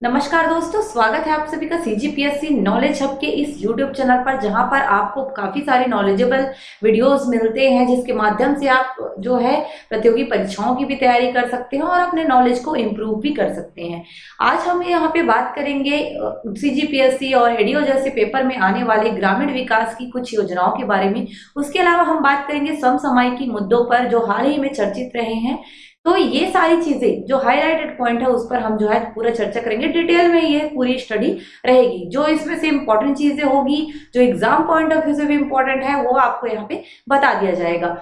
नमस्कार दोस्तों, स्वागत है आप सभी का सीजीपीएससी नॉलेज हब के इस यूट्यूब चैनल पर, जहां पर आपको काफी सारे नॉलेजेबल वीडियोस मिलते हैं, जिसके माध्यम से आप जो है प्रतियोगी परीक्षाओं की भी तैयारी कर सकते हैं और अपने नॉलेज को इम्प्रूव भी कर सकते हैं। आज हम यहाँ पे बात करेंगे सीजीपीएससी और एडीओ जैसे पेपर में आने वाले ग्रामीण विकास की कुछ योजनाओं के बारे में। उसके अलावा हम बात करेंगे समसामयिक मुद्दों पर जो हाल ही में चर्चित रहे हैं। तो ये सारी चीजें जो हाईलाइटेड पॉइंट है उस पर हम जो है पूरा चर्चा करेंगे। डिटेल में ये पूरी स्टडी रहेगी। जो इसमें से इंपॉर्टेंट चीजें होगी, जो एग्जाम पॉइंट ऑफ व्यू से भी इंपॉर्टेंट है, वो आपको यहाँ पे बता दिया जाएगा।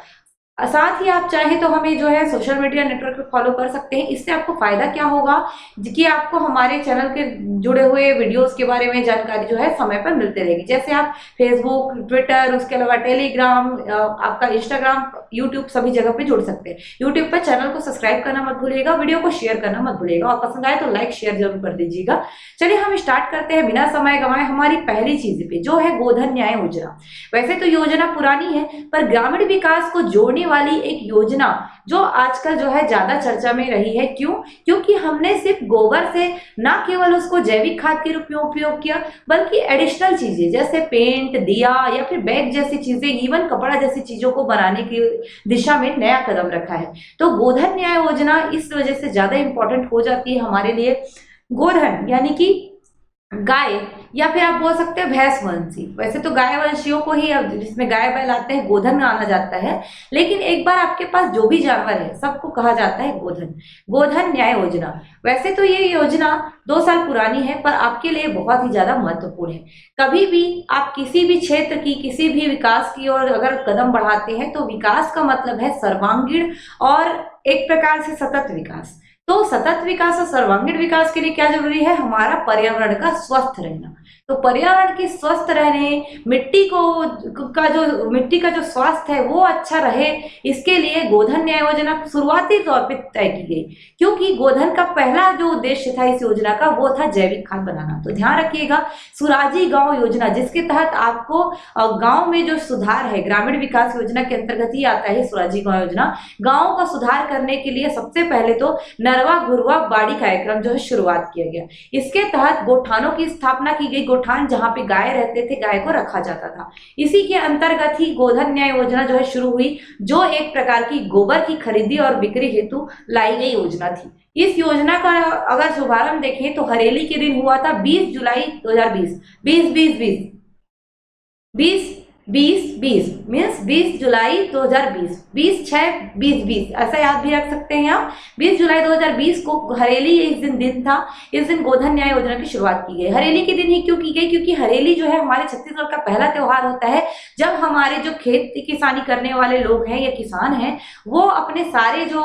साथ ही आप चाहें तो हमें जो है सोशल मीडिया नेटवर्क पे फॉलो कर सकते हैं। इससे आपको फायदा क्या होगा कि आपको हमारे चैनल के जुड़े हुए वीडियोस के बारे में जानकारी जो है समय पर मिलते रहेगी। जैसे आप फेसबुक, ट्विटर, उसके अलावा टेलीग्राम, आपका इंस्टाग्राम, यूट्यूब सभी जगह पे जुड़ सकते हैं। यूट्यूब पर चैनल को सब्सक्राइब करना मत भूलिएगा, वीडियो को शेयर करना मत भूलिएगा और पसंद आए तो लाइक शेयर जरूर कर दीजिएगा। चलिए हम स्टार्ट करते हैं बिना समय गंवाए हमारी पहली चीज पे, जो है गोधन न्याय योजना। वैसे तो योजना पुरानी है, पर ग्रामीण विकास को जोड़ने वाली एक योजना जो आजकल जो है ज्यादा चर्चा में रही है। क्यों? क्योंकि हमने सिर्फ गोबर से ना केवल उसको जैविक खाद के रूप में उपयोग किया, बल्कि एडिशनल चीजें जैसे पेंट, दिया या फिर बैग जैसी चीजें, इवन कपड़ा जैसी चीजों को बनाने की दिशा में नया कदम रखा है। तो गोधन न्याय योजना इस वजह से ज्यादा इंपॉर्टेंट हो जाती है हमारे लिए। गोधन यानी कि गाय, या फिर आप बोल सकते हैं भैंस वंशी। वैसे तो गाय वंशियों को ही, जिसमें गाय बैल आते हैं, गोधन माना जाता है। लेकिन एक बार आपके पास जो भी जानवर है सबको कहा जाता है गोधन। गोधन न्याय योजना, वैसे तो ये योजना 2 साल पुरानी है, पर आपके लिए बहुत ही ज्यादा महत्वपूर्ण है। कभी भी आप किसी भी क्षेत्र की, किसी भी विकास की ओर अगर कदम बढ़ाते हैं तो विकास का मतलब है सर्वांगीण और एक प्रकार से सतत विकास। तो सतत विकास और सर्वांगीण विकास के लिए क्या जरूरी है? हमारा पर्यावरण का स्वस्थ रहना। तो पर्यावरण के स्वस्थ रहने, मिट्टी का जो स्वास्थ्य है वो अच्छा रहे, इसके लिए गोधन न्याय योजना शुरुआती तौर पे तय की गई। क्योंकि गोधन का पहला जो उद्देश्य था इस योजना का, वो था जैविक खाद बनाना। तो ध्यान रखिएगा, सुराजी गांव योजना, जिसके तहत आपको गांव में जो सुधार है, ग्रामीण विकास योजना के अंतर्गत ही आता है सुराजी गांव योजना। गांव का सुधार करने के लिए सबसे पहले तो नरवा घुरवा बाड़ी कार्यक्रम जो है शुरुआत किया गया। इसके तहत गोठानों की स्थापना की गई। गोठान जहां पे गाय रहते थे, गाय को रखा जाता था। इसी के अंतर्गत ही गोधन न्याय योजना जो है शुरू हुई, जो एक प्रकार की गोबर की खरीदी और बिक्री हेतु लाई गई योजना थी। इस योजना का अगर शुभारंभ देखें तो हरेली के दिन हुआ था 20 जुलाई 2020। 20 मीन्स 20 जुलाई 2020, 20/6/2020 ऐसा याद भी रख सकते हैं आप। 20 जुलाई 2020 को हरेली इस दिन था। इस दिन गोधन न्याय योजना की शुरुआत की गई। हरेली के दिन ही क्यों की गई? क्योंकि हरेली जो है हमारे छत्तीसगढ़ का पहला त्योहार होता है, जब हमारे जो खेती किसानी करने वाले लोग हैं या किसान हैं, वो अपने सारे जो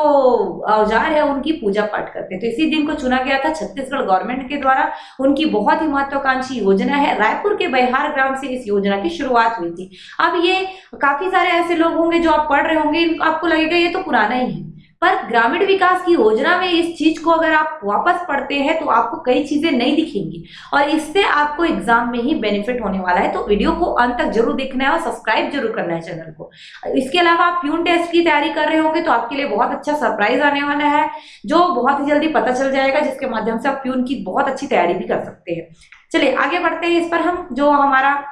औजार है उनकी पूजा पाठ करते हैं। तो इसी दिन को चुना गया था छत्तीसगढ़ गवर्नमेंट के द्वारा। उनकी बहुत ही महत्वाकांक्षी योजना है। रायपुर के बैहार ग्राम से इस योजना की शुरुआत हुई थी। अब ये काफी सारे ऐसे लोग होंगे जो आप पढ़ रहे होंगे, आपको लगेगा ये तो पुराना ही है, पर ग्रामीण विकास की योजना में इस चीज को अगर आप वापस पढ़ते हैं तो आपको कई चीजें नहीं दिखेंगी और इससे आपको एग्जाम में ही बेनिफिट होने वाला है। तो वीडियो को अंत तक जरूर देखना है और सब्सक्राइब जरूर करना है चैनल को। इसके अलावा आप प्यून टेस्ट की तैयारी कर रहे होंगे तो आपके लिए बहुत अच्छा सरप्राइज आने वाला है, जो बहुत ही जल्दी पता चल जाएगा, जिसके माध्यम से आप प्यून की बहुत अच्छी तैयारी भी कर सकते हैं। चलिए आगे बढ़ते हैं। इस पर हम जो हमारा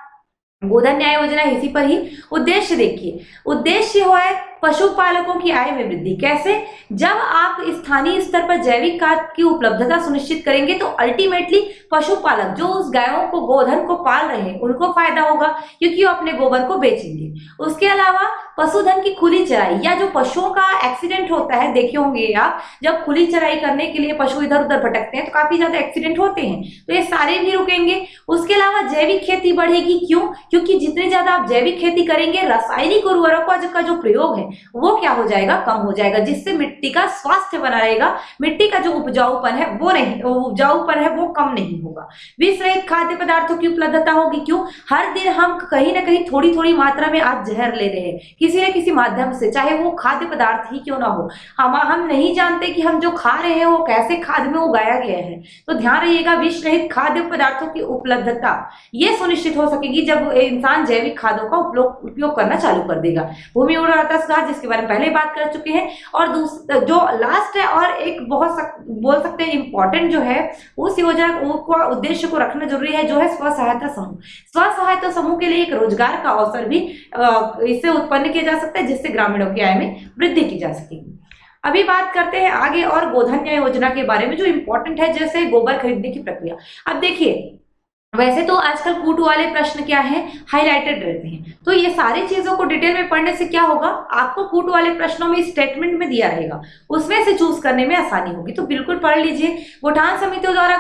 गोधन न्याय योजना है, इसी पर ही उद्देश्य देखिए। उद्देश्य है पशुपालकों की आय में वृद्धि। कैसे? जब आप स्थानीय स्तर पर जैविक खाद की उपलब्धता सुनिश्चित करेंगे तो अल्टीमेटली पशुपालक जो उस गायों को, गोधन को पाल रहे हैं, उनको फायदा होगा, क्योंकि वो अपने गोबर को बेचेंगे। उसके अलावा पशुधन की खुली चराई, या जो पशुओं का एक्सीडेंट होता है, देखे होंगे आप, जब खुली चराई करने के लिए पशु इधर उधर भटकते हैं तो काफी ज्यादा एक्सीडेंट होते हैं, तो ये सारे भी रुकेंगे। उसके अलावा जैविक खेती बढ़ेगी। क्यों? क्योंकि जितनी ज्यादा आप जैविक खेती करेंगे, रासायनिक उर्वरकों का जो प्रयोग है वो क्या हो जाएगा? कम हो जाएगा, जिससे मिट्टी का स्वास्थ्य बना रहेगा। मिट्टी का जो उपजाऊपन है वो कम नहीं होगा। विष रहित खाद्य पदार्थों की उपलब्धता होगी। क्यों? हर दिन हम कहीं ना कहीं थोड़ी थोड़ी मात्रा में आज जहर ले रहे हैं किसी न किसी माध्यम से, चाहे वो खाद्य पदार्थ ही क्यों ना हो। हम नहीं जानते कि हम जो खा रहे हैं वो कैसे खाद में उगाया गया है। तो ध्यान रहिएगा, विष रहित खाद्य पदार्थों की उपलब्धता ये सुनिश्चित हो सकेगी जब इंसान जैविक खादों का उपयोग करना चालू कर देगा। भूमि उर्वरता सुधार जिसके बारे में पहले बात कर चुके हैं। और जो लास्ट है और एक बोल सकते हैं इंपॉर्टेंट जो है, उस योजना को उद्देश्य को रखना जरूरी है, जो है स्व सहायता समूह। स्व सहायता समूह के लिए एक रोजगार का अवसर भी इससे उत्पन्न किया जा सकता है, जिससे ग्रामीणों की आय में वृद्धि की जा सकेगी। अभी बात करते हैं आगे और गोधन योजना के बारे में, जो इंपॉर्टेंट है, जैसे गोबर खरीदने की प्रक्रिया। अब देखिए, वैसे तो आजकल कूट वाले प्रश्न क्या है, हाईलाइटेड रहते हैं, तो ये सारी चीजों को डिटेल में पढ़ने से क्या होगा, आपको कूट वाले प्रश्नों में स्टेटमेंट में दिया रहेगा, उसमें से चूज करने में आसानी होगी। तो बिल्कुल पढ़ लीजिए। गौठान समितियों द्वारा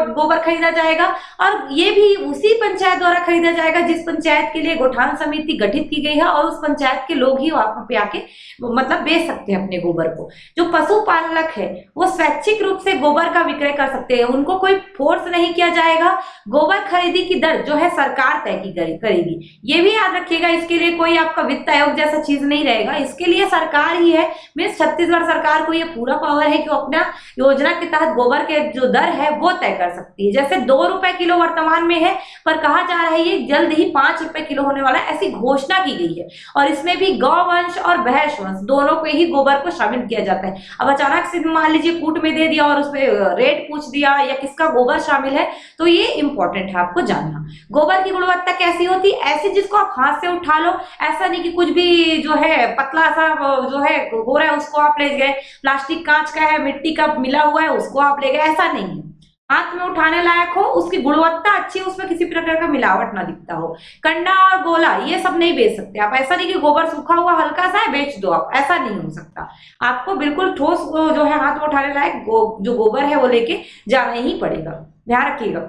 गोबर खरीदा जाएगा, और ये भी उसी पंचायत द्वारा खरीदा जाएगा जिस पंचायत के लिए गौठान समिति गठित की गई है, और उस पंचायत के लोग ही वहां पे आके मतलब बेच सकते हैं अपने गोबर को। जो पशुपालक है वो स्वैच्छिक रूप से गोबर का विक्रय कर सकते हैं, उनको कोई फोर्स नहीं किया जाएगा। गोबर खरीदी की दर जो है सरकार तय की करेगी, ये भी याद रखिएगा। इसके लिए कोई आपका वित्त आयोग जैसा चीज नहीं रहेगा, इसके लिए सरकार ही है। मीन्स छत्तीसगढ़ सरकार को ये पूरा पावर है कि वो अपना योजना के तहत गोबर के जो दर है वो तय कर सकती है। जैसे 2 रुपए किलो वर्तमान में है, पर कहा जा रहा है ये जल्द ही 5 रुपए किलो होने वाला है, ऐसी घोषणा की गई है। और इसमें भी गौवंश और भैंस वंश दोनों को ही गोबर को शामिल किया जाता है। अब अचानक से मान लीजिए कूट में दे दिया और उसमें रेट पूछ दिया या किसका गोबर शामिल है, तो ये इंपॉर्टेंट है आपको जानना। गोबर की गुणवत्ता कैसी होती है, ऐसी जिसको आप हाथ से उठा लो, ऐसा नहीं कि कुछ भी जो है पतला सा जो है हो रहा है उसको आप ले गए, प्लास्टिक कांच का है, मिट्टी का मिला हुआ है उसको आप ले गए, ऐसा नहीं है। हाथ में उठाने लायक हो, उसकी गुणवत्ता अच्छी, उसमें किसी प्रकार का मिलावट ना दिखता हो। कंडा और गोला ये सब नहीं बेच सकते आप। ऐसा नहीं कि गोबर सूखा हुआ हल्का सा है बेच दो आप, ऐसा नहीं हो सकता। आपको बिल्कुल ठोस जो है हाथ में उठाने लायक जो गोबर है वो लेके जाना ही पड़ेगा, ध्यान रखिएगा।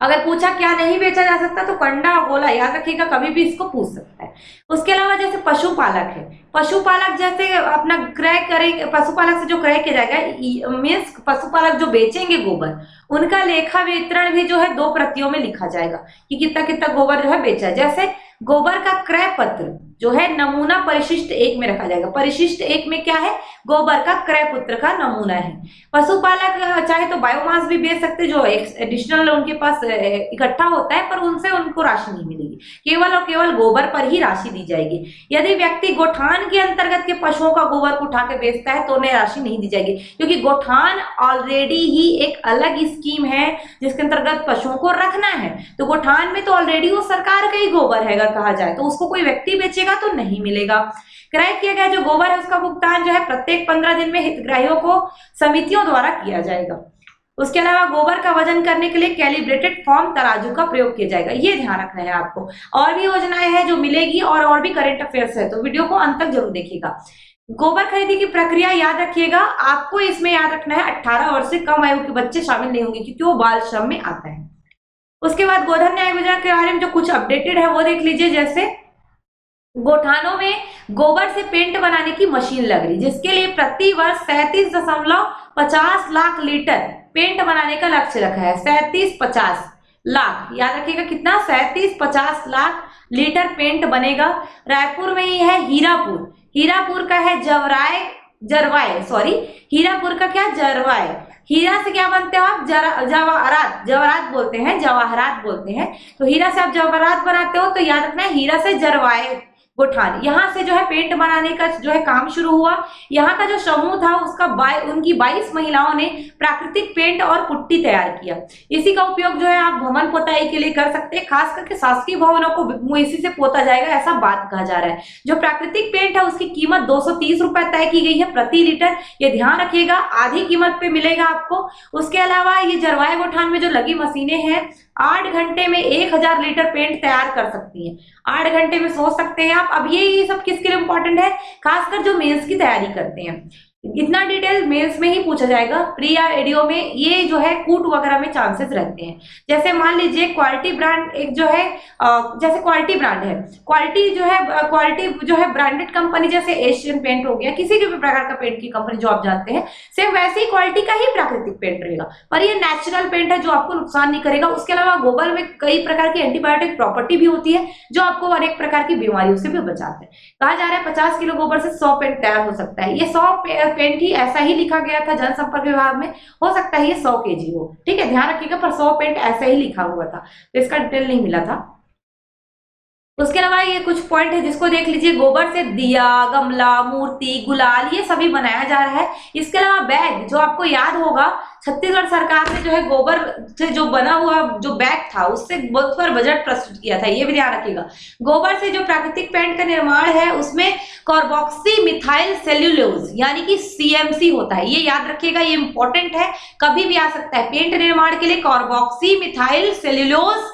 अगर पूछा क्या नहीं बेचा जा सकता, तो कंडा और गोला याद रखिएगा, कभी भी इसको पूछ सकता है। उसके अलावा जैसे पशुपालक है, पशुपालक जैसे अपना क्रय करेंगे, पशुपालक से जो क्रय किया जाएगा, मीन्स पशुपालक जो बेचेंगे गोबर, उनका लेखा वितरण भी जो है 2 प्रतियों में लिखा जाएगा कि कितना कितना गोबर जो है बेचा है। जैसे गोबर का क्रय पत्र जो है नमूना परिशिष्ट 1 में रखा जाएगा। परिशिष्ट 1 में क्या है, गोबर का क्रय पत्र का नमूना है। पशुपालक चाहे तो बायोमास भी बेच सकते, जो एडिशनल उनके पास इकट्ठा होता है, पर उनसे उनको राशि नहीं मिलेगी, केवल और केवल गोबर पर ही राशि दी जाएगी। यदि व्यक्ति गौठान के अंतर्गत के पशुओं का गोबर को उठा के बेचता है तो उन्हें राशि नहीं दी जाएगी, क्योंकि गौठान ऑलरेडी ही एक अलग स्कीम है जिसके अंतर्गत पशुओं को रखना है। तो गौठान में तो ऑलरेडी वो सरकार का ही गोबर है, अगर कहा जाए तो उसको कोई व्यक्ति बेचेगा तो नहीं मिलेगा। क्रय किया गया जो गोबर है उसका भुगतान जो है प्रत्येक 15 दिन में हितग्राहियों को समितियों द्वारा किया जाएगा। उसके अलावा गोबर का वजन करने के लिए कैलिब्रेटेड फॉर्म तराजू का प्रयोग किया जाएगा, ये ध्यान रखना है आपको। और भी योजनाएं हैं जो मिलेगी, और भी करंट अफेयर्स है, तो वीडियो को अंत तक जरूर देखिएगा। गोबर खरीदी की प्रक्रिया याद रखिएगा, आपको इसमें याद रखना है 18 वर्ष से कम आयु के बच्चे शामिल नहीं होंगे, क्योंकि वो बाल श्रम में आता है। उसके बाद गोधन न्याय योजना के बारे में जो कुछ अपडेटेड है वो देख लीजिए। जैसे गौठानों में गोबर से पेंट बनाने की मशीन लग रही, जिसके लिए प्रति वर्ष 37.50 लाख लीटर पेंट बनाने का लक्ष्य रखा है। 37-50 लाख, याद रखिएगा कितना, 37-50 लाख लीटर पेंट बनेगा। रायपुर में ही है हीरापुर, हीरापुर का है हीरापुर का क्या, जरवाए। हीरा से क्या बनते हो आप, जवाहरात बोलते हैं, जवाहरात बोलते हैं। तो हीरा से आप जवाहरात बनाते हो, तो याद रखना है हीरा से जरवाए गौठान। यहाँ से जो है पेंट बनाने का जो है काम शुरू हुआ। यहाँ का जो समूह था उसका उनकी 22 महिलाओं ने प्राकृतिक पेंट और पुट्टी तैयार किया। इसी का उपयोग जो है आप भवन पोताई के लिए कर सकते हैं, खास करके शासकीय भवनों को इसी से पोता जाएगा, ऐसा बात कहा जा रहा है। जो प्राकृतिक पेंट है उसकी कीमत 230 रुपए तय की गई है प्रति लीटर, ये ध्यान रखिएगा, आधी कीमत पे मिलेगा आपको। उसके अलावा ये जरवाए गौठान में जो लगी मशीनें हैं 8 घंटे में 1000 लीटर पेंट तैयार कर सकती हैं। 8 घंटे में सोच सकते हैं आप। अब ये सब किसके लिए इंपॉर्टेंट है, खासकर जो मेंस की तैयारी करते हैं। इतना डिटेल मेंस में ही पूछा जाएगा, प्री या एडीओ में ये जो है कूट वगैरह में चांसेस रहते हैं। जैसे मान लीजिए क्वालिटी ब्रांड एक जो है, जैसे क्वालिटी ब्रांड है, क्वालिटी जो है ब्रांडेड कंपनी, जैसे एशियन पेंट हो गया, किसी भी प्रकार का पेंट की कंपनी जो आप जानते हैं, सेम वैसे ही क्वालिटी का ही प्राकृतिक पेंट रहेगा, पर ये नेचुरल पेंट है जो आपको नुकसान नहीं करेगा। उसके अलावा गोबर में कई प्रकार की एंटीबायोटिक प्रॉपर्टी भी होती है जो आपको अनेक प्रकार की बीमारियों से भी बचाते हैं। कहा जा रहा है 50 किलो गोबर से 100 पेंट तैयार हो सकता है। ये 100 पेंट ही ऐसा ही लिखा गया था जनसंपर्क विभाग में, हो सकता है ये 100 kg हो, ठीक है, ध्यान रखिएगा, पर 100 पेंट ऐसा ही लिखा हुआ था, तो इसका डिटेल नहीं मिला था। उसके अलावा ये कुछ पॉइंट है जिसको देख लीजिए। गोबर से दिया, गमला, मूर्ति, गुलाल ये सभी बनाया जा रहा है। इसके अलावा बैग, जो आपको याद होगा छत्तीसगढ़ सरकार ने जो है गोबर से जो बना हुआ जो बैग था उससे बहुत बार बजट प्रस्तुत किया था, ये भी ध्यान रखिएगा। गोबर से जो प्राकृतिक पेंट का निर्माण है उसमें कार्बोक्सी मिथाइल सेल्यूलोज यानी कि सीएमसी होता है, ये याद रखिएगा, ये इंपॉर्टेंट है, कभी भी आ सकता है। पेंट निर्माण के लिए कार्बोक्सी मिथाइल सेल्यूलोज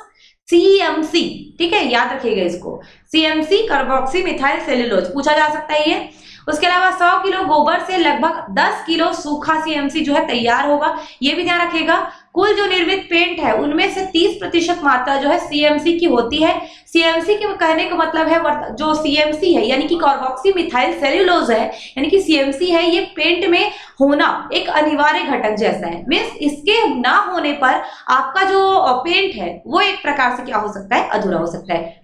सीएमसी, ठीक है, याद रखिएगा इसको, सीएमसी कार्बोक्सी मिथाइल सेल्यूलोज पूछा जा सकता है ये। उसके अलावा 100 किलो गोबर से लगभग 10 किलो सूखा सीएमसी जो है तैयार होगा, ये भी ध्यान रखिएगा। कुल जो निर्मित पेंट है उनमें से 30% मात्रा जो है सीएमसी की होती है। सीएमसी के कहने का मतलब है जो सीएमसी है यानी कि कार्बोक्सी मिथाइल सेल्यूलोज है यानी कि सीएमसी है, ये पेंट में होना एक अनिवार्य घटक जैसा है। मीन्स इसके ना होने पर आपका जो पेंट है वो एक प्रकार से क्या हो सकता है, अधूरा हो सकता है।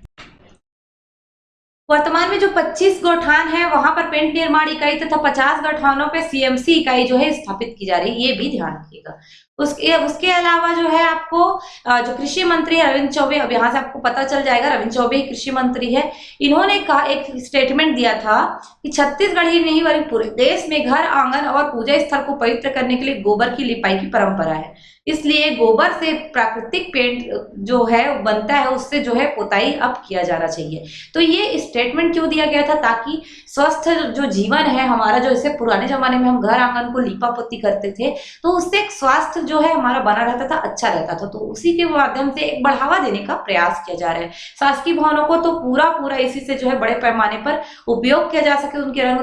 वर्तमान में जो 25 गौठान है वहां पर पेंट निर्माण इकाई तथा 50 गौठानों पे सीएमसी इकाई जो है स्थापित की जा रही है, ये भी ध्यान रखिएगा। उसके अलावा जो है आपको जो कृषि मंत्री है रविंद्र चौबे, अब यहाँ से आपको पता चल जाएगा रविंद्र चौबे कृषि मंत्री है, इन्होंने कहा, एक स्टेटमेंट दिया था कि छत्तीसगढ़ ही नहीं बल्कि पूरे देश में घर, आंगन और पूजा स्थल को पवित्र करने के लिए गोबर की लिपाई की परंपरा है। इसलिए गोबर से प्राकृतिक पेंट जो है बनता है उससे जो है पोताई अब किया जाना चाहिए। तो ये स्टेटमेंट क्यों दिया गया था, ताकि स्वस्थ जो जीवन है हमारा, जो इसे पुराने जमाने में हम घर आंगन को लीपा पोती करते थे तो उससे एक स्वास्थ्य जो है हमारा बना रहता था, अच्छा रहता था, तो उसी के माध्यम से एक बढ़ावा देने का प्रयास किया जा रहा है। शासकीय भवनों को तो पूरा इसी से जो है बड़े पैमाने पर उपयोग किया जा सके उनके रंग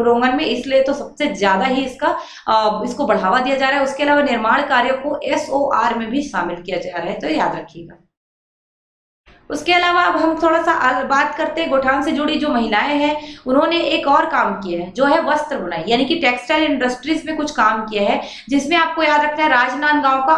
रोगन में, इसलिए तो सबसे ज्यादा ही इसको बढ़ावा दिया जा रहा है। उसके अलावा निर्माण कार्यों को SOR में भी शामिल किया जा रहा है, तो याद रखिएगा। उसके अलावा अब हम थोड़ा सा बात करते हैं गौठान से जुड़ी जो महिलाएं हैं, उन्होंने एक और काम किया है जो है वस्त्र बुनाई यानी कि टेक्सटाइल इंडस्ट्रीज में कुछ काम किया है, जिसमें आपको याद रखना है राजनांदगांव का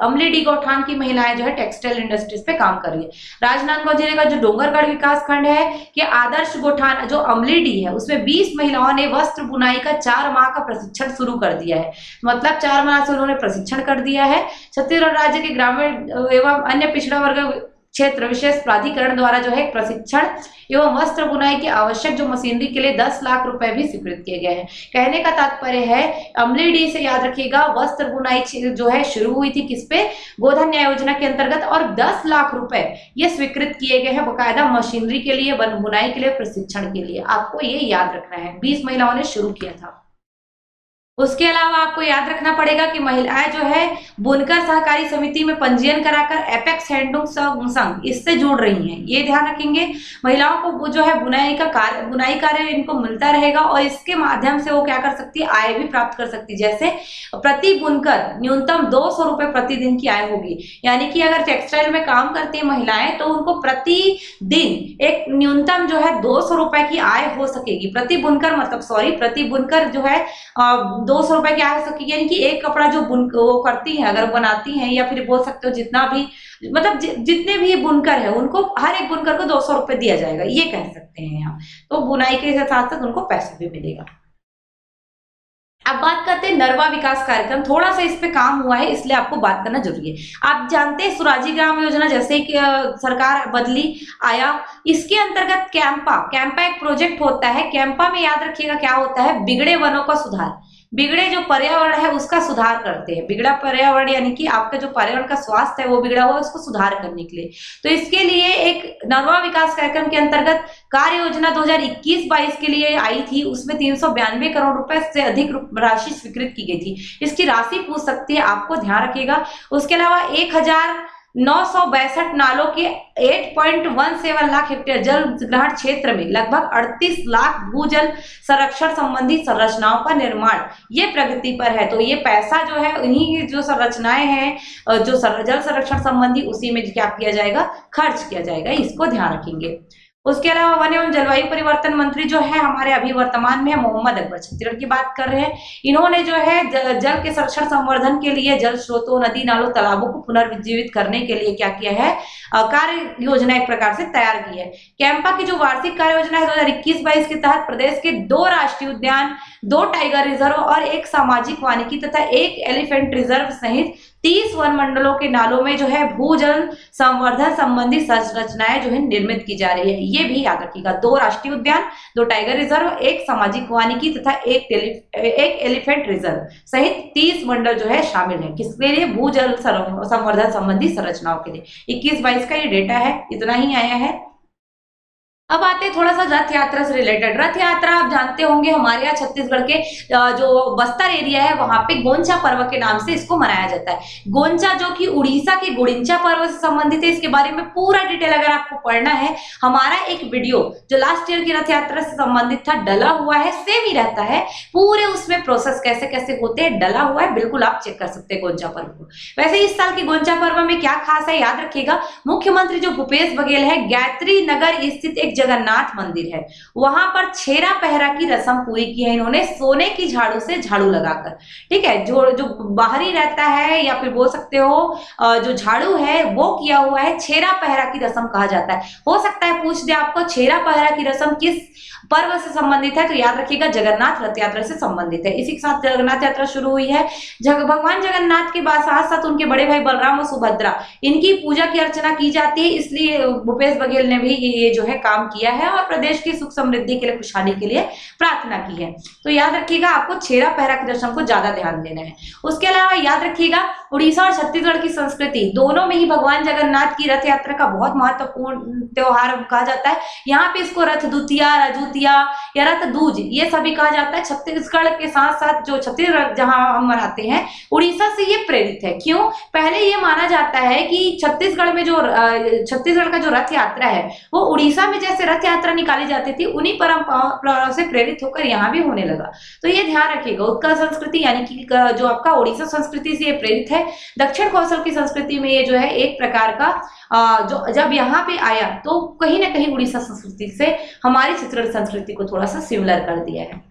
अमलीडी गौठान की महिलाएं जो है टेक्सटाइल इंडस्ट्रीज पे काम कर रही है। राजनांदगांव जिले का जो डोंगरगढ़ विकास खंड है कि आदर्श गौठान जो अमलीडी है उसमें 20 महिलाओं ने वस्त्र बुनाई का 4 माह का प्रशिक्षण शुरू कर दिया है, मतलब 4 माह से उन्होंने प्रशिक्षण कर दिया है। छत्तीसगढ़ राज्य के ग्रामीण एवं अन्य पिछड़ा वर्ग क्षेत्र विशेष प्राधिकरण द्वारा जो है प्रशिक्षण एवं वस्त्र बुनाई की आवश्यक जो मशीनरी के लिए 10 लाख रुपए भी स्वीकृत किए गए हैं। कहने का तात्पर्य है अमलीडी से याद रखिएगा वस्त्र बुनाई जो है शुरू हुई थी किस पे, गोधन न्याय योजना के अंतर्गत, और 10 लाख रुपए ये स्वीकृत किए गए हैं बकायदा मशीनरी के लिए, बुनाई के लिए, प्रशिक्षण के लिए। आपको ये याद रखना है, 20 महिलाओं ने शुरू किया था। उसके अलावा आपको याद रखना पड़ेगा कि महिलाएं जो है बुनकर सहकारी समिति में पंजीयन कराकर एपेक्स हैंडलूम संघ इससे जुड़ रही हैं, ये ध्यान रखेंगे। महिलाओं को जो है बुनाई कार्य इनको मिलता रहेगा और इसके माध्यम से वो क्या कर सकती है, आय भी प्राप्त कर सकती है। जैसे प्रति बुनकर न्यूनतम 200 रुपए प्रतिदिन की आय होगी, यानी कि अगर टेक्सटाइल में काम करती है महिलाएं तो उनको प्रतिदिन एक न्यूनतम जो है 200 रुपए की आय हो सकेगी। प्रति बुनकर जो है 200 रुपए की आ सकेगी, यानी कि एक कपड़ा जो वो करती है, अगर बनाती हैं, या फिर बोल सकते हो जितना भी मतलब जितने भी बुनकर है उनको हर एक बुनकर को 200 रुपए दिया जाएगा, ये कह सकते हैं यहाँ। तो बुनाई के साथ साथ उनको पैसा भी मिलेगा। अब बात करते हैं नरवा विकास कार्यक्रम, थोड़ा सा इस पे काम हुआ है इसलिए आपको बात करना जरूरी है। आप जानते हैं स्वराजी ग्राम योजना जैसे कि सरकार बदली आया, इसके अंतर्गत कैंपा एक प्रोजेक्ट होता है। कैंपा में याद रखिएगा क्या होता है, बिगड़े वनों का सुधार, बिगड़े जो पर्यावरण है उसका सुधार करते हैं। बिगड़ा पर्यावरण यानी कि आपका जो पर्यावरण का स्वास्थ्य है वो बिगड़ा हुआ है, उसको सुधार करने के लिए। तो इसके लिए एक नरवा विकास कार्यक्रम के अंतर्गत कार्य योजना 2021-22 के लिए आई थी, उसमें 392 करोड़ रुपए से अधिक राशि स्वीकृत की गई थी। इसकी राशि पूछ सकती है, आपको ध्यान रखिएगा। उसके अलावा 1962 नालों के 8.17 लाख हेक्टेयर जल ग्रहण क्षेत्र में लगभग 38 लाख भूजल संरक्षण संबंधी संरचनाओं का निर्माण ये प्रगति पर है। तो ये पैसा जो है इन्हीं जो संरचनाएं हैं जो जल संरक्षण संबंधी उसी में क्या किया जाएगा, खर्च किया जाएगा, इसको ध्यान रखेंगे। उसके अलावा वन एवं जलवायु परिवर्तन मंत्री जो है हमारे अभी वर्तमान में मोहम्मद अकबर, छत्तीसगढ़ की बात कर रहे हैं। इन्होंने जो है जल के संरक्षण संवर्धन के लिए जल स्रोतों, नदी नालों, तालाबों को पुनर्जीवित करने के लिए क्या किया है, कार्य योजना एक प्रकार से तैयार की है। कैंपा की जो वार्षिक कार्य योजना है 2021-22 के तहत प्रदेश के 2 राष्ट्रीय उद्यान, 2 टाइगर रिजर्व और 1 सामाजिक वानिकी तथा 1 एलिफेंट रिजर्व सहित 30 वन मंडलों के नालों में जो है भूजल संवर्धन संबंधी संरचनाएं जो है निर्मित की जा रही है। ये भी याद रखिएगा, 2 राष्ट्रीय उद्यान, 2 टाइगर रिजर्व, 1 सामाजिक वानिकी तथा एक एलिफेंट रिजर्व सहित 30 मंडल जो है शामिल है। किसके लिए? भूजल संवर्धन संबंधी संरचनाओं के लिए। 21-22 का ये डेटा है, इतना ही आया है। अब आते हैं थोड़ा सा रथ यात्रा से रिलेटेड। रथ यात्रा आप जानते होंगे हमारे यहाँ छत्तीसगढ़ के जो बस्तर एरिया है वहां पे गोंचा पर्व के नाम से इसको मनाया जाता है। गोंचा जो कि उड़ीसा के गुड़िंचा पर्व से संबंधित है। इसके बारे में पूरा डिटेल अगर आपको पढ़ना है, हमारा एक वीडियो जो लास्ट ईयर की रथ यात्रा से संबंधित था डला हुआ है, सेम ही रहता है, पूरे उसमें प्रोसेस कैसे कैसे होते हैं डला हुआ है, बिल्कुल आप चेक कर सकते हैं गोंचा पर्व को। वैसे इस साल की गोंचा पर्व में क्या खास है याद रखिएगा, मुख्यमंत्री जो भूपेश बघेल है गायत्री नगर स्थित एक जगन्नाथ मंदिर है, वहां पर छेरा पहरा की रस्म पूरी की है इन्होंने सोने की झाड़ू से झाड़ू लगाकर। ठीक है, जो बाहरी रहता है या फिर बोल सकते हो जो झाड़ू है वो किया हुआ है, छेरा पहरा की रस्म कहा जाता है। हो सकता है पूछ दे आपको छेरा पहरा की रस्म किस पर्व से संबंधित है, तो याद रखिएगा जगन्नाथ रथ यात्रा से संबंधित है। इसी के साथ जगन्नाथ यात्रा शुरू हुई है। भगवान जगन्नाथ के बाद साथ साथ उनके बड़े भाई बलराम और सुभद्रा, इनकी पूजा की अर्चना की जाती है, इसलिए भूपेश बघेल ने भी ये जो है काम किया है और प्रदेश की सुख समृद्धि के लिए, खुशहाली के लिए प्रार्थना की है। तो याद रखिएगा आपको छेरा पहरा की रस्म को ज्यादा ध्यान देना है। उसके अलावा याद रखिएगा उड़ीसा और छत्तीसगढ़ की संस्कृति दोनों में ही भगवान जगन्नाथ की रथ यात्रा का बहुत महत्वपूर्ण त्योहार कहा जाता है। यहाँ पे इसको रथ द्वितीया, रजूतिया या रथ दूज ये सभी कहा जाता है। छत्तीसगढ़ के साथ साथ जो छत्तीसगढ़ जहां हम मनाते हैं उड़ीसा से ये प्रेरित है। क्यों? पहले ये माना जाता है कि छत्तीसगढ़ में जो छत्तीसगढ़ का जो रथ यात्रा है वो उड़ीसा में जैसे रथ यात्रा निकाली जाती थी उन्हीं परंपराओं से प्रेरित होकर यहाँ भी होने लगा। तो ये ध्यान रखिएगा, उत्कल संस्कृति यानी कि जो आपका उड़ीसा संस्कृति से ये प्रेरित है। दक्षिण कौशल की संस्कृति में ये जो है एक प्रकार का जो जब यहाँ पे आया तो कहीं ना कहीं उड़ीसा संस्कृति से हमारी छत्तीसगढ़ संस्कृति को थोड़ा सा सिमिलर कर दिया है।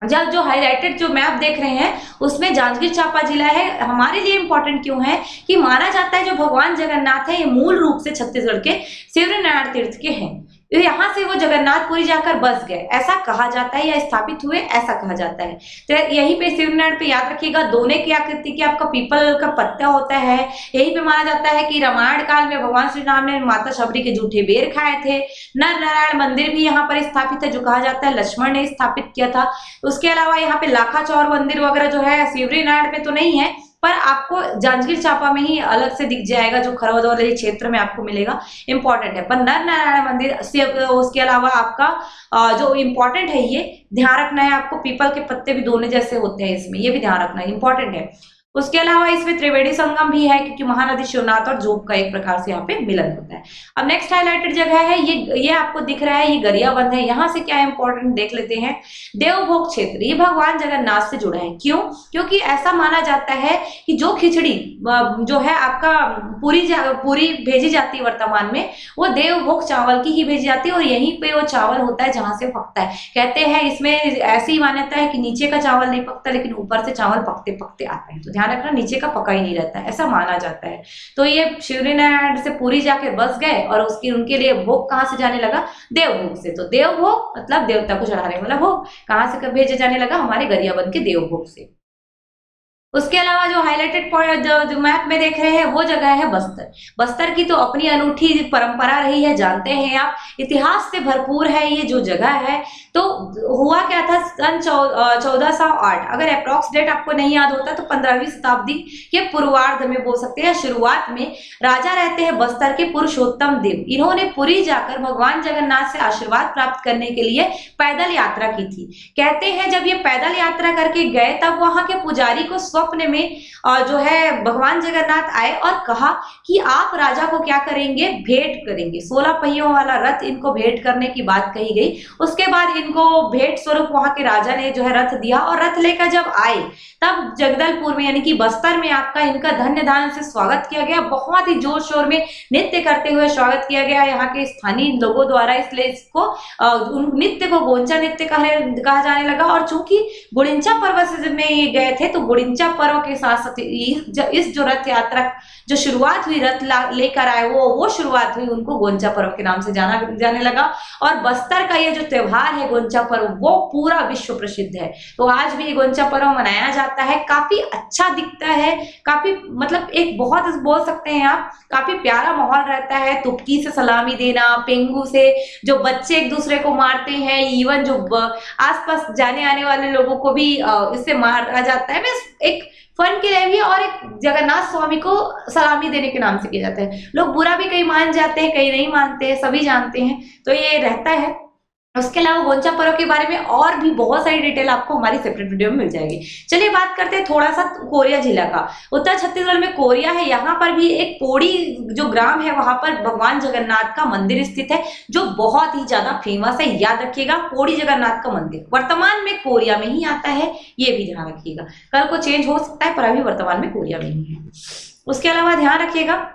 जब जो हाईलाइटेड जो मैप देख रहे हैं उसमें जांजगीर चांपा जिला है। हमारे लिए इंपॉर्टेंट क्यों है कि माना जाता है जो भगवान जगन्नाथ है ये मूल रूप से छत्तीसगढ़ के शिवनारायण तीर्थ के हैं। यहाँ से वो जगन्नाथपुरी जाकर बस गए ऐसा कहा जाता है, या स्थापित हुए ऐसा कहा जाता है। तो यहीं पे शिवनारायण पे याद रखिएगा दोने की आकृति की आपका पीपल का पत्ता होता है। यहीं पे माना जाता है कि रामायण काल में भगवान श्री राम ने माता शबरी के जूठे बेर खाए थे। नर नारायण मंदिर भी यहाँ पर स्थापित है जो कहा जाता है लक्ष्मण ने स्थापित किया था। उसके अलावा यहाँ पे लाखा चौर मंदिर वगैरह जो है शिवनारायण पे तो नहीं है, पर आपको जांजगीर चांपा में ही अलग से दिख जाएगा, जो खरवदौली क्षेत्र में आपको मिलेगा, इंपॉर्टेंट है। पर नर नारायण मंदिर उसके अलावा आपका जो इंपॉर्टेंट है ये ध्यान रखना है आपको, पीपल के पत्ते भी दोनों जैसे होते हैं इसमें, ये भी ध्यान रखना है, इंपॉर्टेंट है। उसके अलावा इसमें त्रिवेणी संगम भी है क्योंकि महानदी शिवनाथ और जोग का एक प्रकार से यहाँ पे मिलन होता है। अब नेक्स्ट हाईलाइटेड जगह है ये आपको दिख रहा है, ये गरियाबंद है। यहाँ से क्या इंपॉर्टेंट देख लेते हैं। देवभोग क्षेत्र ये भगवान जगन्नाथ से जुड़ा है। क्यों? क्योंकि ऐसा माना जाता है कि जो खिचड़ी जो है आपका पूरी भेजी जाती है वर्तमान में वो देवभोग चावल की ही भेजी जाती है और यहीं पे वो चावल होता है जहां से पकता है। कहते हैं इसमें ऐसी मान्यता है कि नीचे का चावल नहीं पकता लेकिन ऊपर से चावल पकते पकते आता है। तो ध्यान रखना नीचे का पका ही नहीं रहता है, ऐसा माना जाता है। तो ये शिवनारायण से पूरी जाके बस गए और उनके लिए भोग कहाँ से जाने लगा? देवभोग से। तो देवभोग मतलब देवता को चढ़ाने वाला भोग कहाँ से भेजे जाने लगा? हमारे गरियाबंद के देवभोग से। उसके अलावा जो हाईलाइटेड पॉइंट जो मैप में देख रहे हैं वो जगह है बस्तर। बस्तर की तो अपनी अनूठी परंपरा रही है, जानते हैं आप, इतिहास से भरपूर है ये जो जगह है। तो हुआ क्या था सन 1408, अगर अप्रॉक्स डेट आपको नहीं याद होता तो 15वीं शताब्दी के पूर्वार्ध में बोल सकते हैं, शुरुआत में राजा रहते हैं बस्तर के पुरुषोत्तम देव। इन्होंने पुरी जाकर भगवान जगन्नाथ से आशीर्वाद प्राप्त करने के लिए पैदल यात्रा की थी। कहते हैं जब ये पैदल यात्रा करके गए तब वहां के पुजारी को स्वप्न में जो है भगवान जगन्नाथ आए और कहा कि आप राजा को क्या करेंगे? भेंट करेंगे। 16 पहियों वाला रथ इनको भेंट करने की बात कही गई। उसके बाद इनको भेंट स्वरूप वहां के राजा ने जो है रथ दिया और रथ लेकर जब आए तब जगदलपुर में यानी कि बस्तर में आपका इनका धन्य धान से स्वागत किया गया। बहुत ही जोर शोर में नृत्य करते हुए स्वागत किया गया यहाँ के स्थानीय लोगों द्वारा, इसलिए इसको नृत्य को गोंचा नृत्य कहा जाने लगा। और चूंकि गुड़िंचा पर्व से में ये गए थे तो गुड़िंचा पर्व के साथ साथ इस जो रथ यात्रा जो शुरुआत हुई रथ लेकर आए वो शुरुआत हुई उनको गोंचा पर्व के नाम से जाने लगा। और बस्तर का ये जो त्योहार है गोंचा पर्व वो पूरा विश्व प्रसिद्ध है। तो आज भी गोंचा पर्व मनाया जाता है, काफी अच्छा दिखता है, काफी मतलब एक बहुत बोल सकते हैं आप काफी प्यारा माहौल रहता है। तुपकी से सलामी देना, पेंगू से जो बच्चे एक दूसरे को मारते हैं, इवन जो आसपास जाने आने वाले लोगों को भी इससे मारा जाता है। बस एक फन के लिए भी, और एक जगन्नाथ स्वामी को सलामी देने के नाम से किया जाता है। लोग बुरा भी कई मान जाते हैं, कई नहीं मानते हैं, सभी जानते हैं, तो ये रहता है। उसके अलावा गोंचा पर्व के बारे में और भी बहुत सारी डिटेल आपको हमारी सेपरेट वीडियो में मिल जाएगी। चलिए बात करते हैं थोड़ा सा कोरिया जिला का। उत्तर छत्तीसगढ़ में कोरिया है, यहाँ पर भी एक पौड़ी जो ग्राम है वहां पर भगवान जगन्नाथ का मंदिर स्थित है, जो बहुत ही ज्यादा फेमस है। याद रखिएगा, पौड़ी जगन्नाथ का मंदिर वर्तमान में कोरिया में ही आता है, ये भी ध्यान रखिएगा। कल को चेंज हो सकता है, पर अभी वर्तमान में कोरिया में ही है। उसके अलावा ध्यान रखिएगा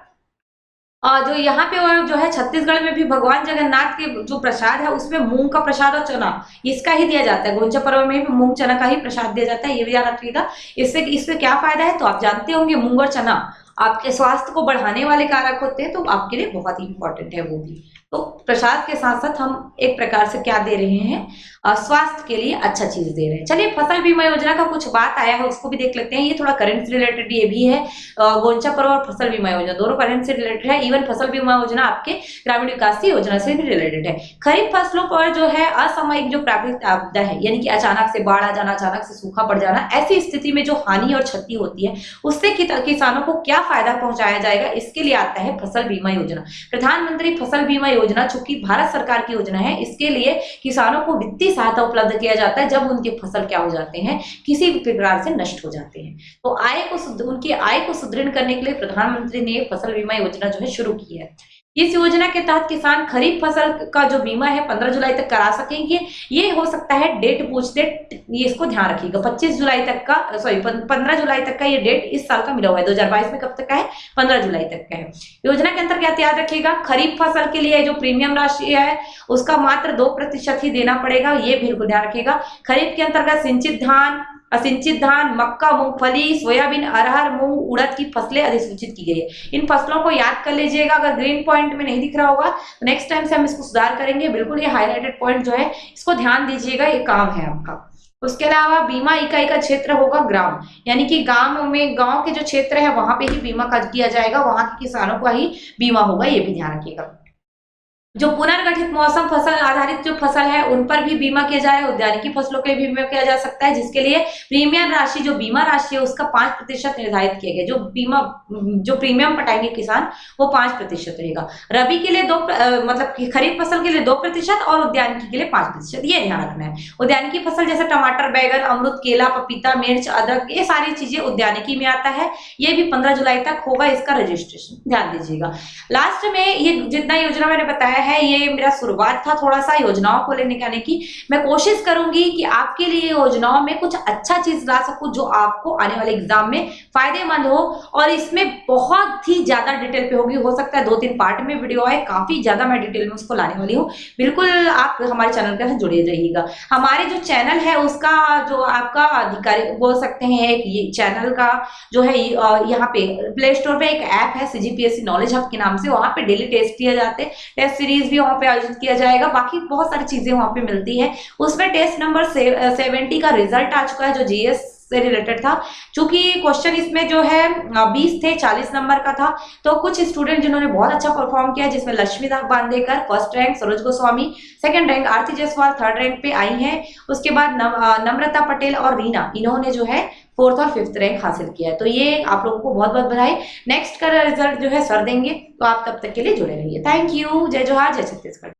जो यहाँ पे और जो है छत्तीसगढ़ में भी भगवान जगन्नाथ के जो प्रसाद है उसमें मूंग का प्रसाद और चना इसका ही दिया जाता है। गोंचा पर्व में भी मूंग चना का ही प्रसाद दिया जाता है, ये भी याद रखिएगा। इससे क्या फायदा है तो आप जानते होंगे, मूंग और चना आपके स्वास्थ्य को बढ़ाने वाले कारक होते हैं, तो आपके लिए बहुत ही इंपॉर्टेंट है वो भी। तो प्रसाद के साथ साथ हम एक प्रकार से क्या दे रहे हैं, स्वास्थ्य के लिए अच्छा चीज दे रहे हैं। चलिए फसल बीमा योजना का कुछ बात आया है उसको भी देख लेते हैं। ये थोड़ा करंट से रिलेटेड ये भी है, गोंचा पर्व और फसल बीमा योजना दोनों करंट से रिलेटेड है। इवन फसल बीमा योजना आपके ग्रामीण विकास योजना से भी रिलेटेड है। खरीफ फसलों पर जो है असामयिक जो प्राकृतिक आपदा है, यानी कि अचानक से बाढ़ आ जाना, अचानक से सूखा पड़ जाना, ऐसी स्थिति में जो हानि और क्षति होती है उससे किसानों को क्या फायदा पहुंचाया जाएगा, इसके लिए आता है फसल बीमा योजना। प्रधानमंत्री फसल बीमा योजना चूंकि भारत सरकार की योजना है, इसके लिए किसानों को वित्तीय सहायता उपलब्ध किया जाता है जब उनके फसल क्या हो जाते हैं, किसी भी प्रकार से नष्ट हो जाते हैं। तो उनकी आय को सुदृढ़ करने के लिए प्रधानमंत्री ने फसल बीमा योजना जो है शुरू की है। इस योजना के तहत किसान खरीफ फसल का जो बीमा है 15 जुलाई तक करा सकेंगे। ये हो सकता है डेट पूछते, ये इसको ध्यान रखिएगा, 25 जुलाई तक का 15 जुलाई तक का ये डेट इस साल का मिला हुआ है। 2022 में कब तक का है, 15 जुलाई तक का है। योजना के अंतर्गत याद रखिएगा, खरीफ फसल के लिए जो प्रीमियम राशि है उसका मात्र 2% ही देना पड़ेगा, ये बिल्कुल ध्यान रखिएगा। खरीफ के अंतर्गत सिंचित धान, असिंचित धान, मक्का, मूंगफली, सोयाबीन, अरहर, मूंग, उड़द की फसलें अधिसूचित की गई है। इन फसलों को याद कर लीजिएगा। अगर ग्रीन पॉइंट में नहीं दिख रहा होगा तो नेक्स्ट टाइम से हम इसको सुधार करेंगे। बिल्कुल ये हाईलाइटेड पॉइंट जो है इसको ध्यान दीजिएगा, ये काम है आपका। उसके अलावा बीमा इकाई का क्षेत्र होगा ग्राम, यानी कि गांव के जो क्षेत्र है वहां पे ही बीमा किया जाएगा, वहां के किसानों का ही बीमा होगा, ये भी ध्यान रखिएगा। जो पुनर्गठित मौसम फसल आधारित जो फसल है उन पर भी बीमा किया जाए, उद्यानिकी फसलों के भी बीमा किया जा सकता है, जिसके लिए प्रीमियम राशि जो बीमा राशि है उसका 5% निर्धारित किया गया। जो प्रीमियम पटाएंगे किसान वो 5% रहेगा। रबी के लिए मतलब खरीफ फसल के लिए 2% और उद्यानिकी के लिए 5%, ये ध्यान रखना है। उद्यानिकी फसल जैसे टमाटर, बैगन, अमरूद, केला, पपीता, मिर्च, अदरक, ये सारी चीजें उद्यानिकी में आता है। ये भी 15 जुलाई तक होगा इसका रजिस्ट्रेशन, ध्यान दीजिएगा। लास्ट में ये जितना योजना मैंने बताया है, ये मेरा शुरुआत था थोड़ा सा योजनाओं को लेने आने की। मैं कोशिश करूंगी कि आपके लिए योजनाओं में कुछ अच्छा चीज ला सकूं जो आपको आने वाले एग्जाम में फायदेमंद हो, और इसमें बहुत ही ज्यादा डिटेल पे होगी। हो सकता है 2-3 पार्ट में वीडियो आए, काफी ज्यादा मैं डिटेल में उसको लाने वाली हूँ। बिल्कुल आप हमारे चैनल के साथ जुड़े रहिएगा। हमारे जो चैनल है उसका जो आपका अधिकारी बोल सकते हैं, ये चैनल का जो है यहाँ पे प्ले स्टोर पे एक ऐप है CGPSC नॉलेज हब के नाम से, वहां पे डेली टेस्ट किए जाते हैं। टेस्ट सीरीज भी वहां पे आयोजित किया जाएगा, बाकी बहुत सारी चीजें वहां पे मिलती है। उसमें टेस्ट नंबर 70 का रिजल्ट आ चुका है जो GS से रिलेटेड था। चूंकि क्वेश्चन इसमें जो है 20 थे, 40 नंबर का था, तो कुछ स्टूडेंट जिन्होंने बहुत अच्छा परफॉर्म किया, जिसमें Lakshmi Bandekar first rank, Saroj Goswami second rank, Aarti Jaiswal third rank पे आई हैं। उसके बाद नम्रता पटेल और रीना, इन्होंने जो है 4th और 5th रैंक हासिल किया है। तो ये आप लोगों को बहुत बहुत बधाई। नेक्स्ट का रिजल्ट जो है सर देंगे, तो आप तब तक के लिए जुड़े रहिए। Thank you. जय जोहार, जय छत्तीसगढ़।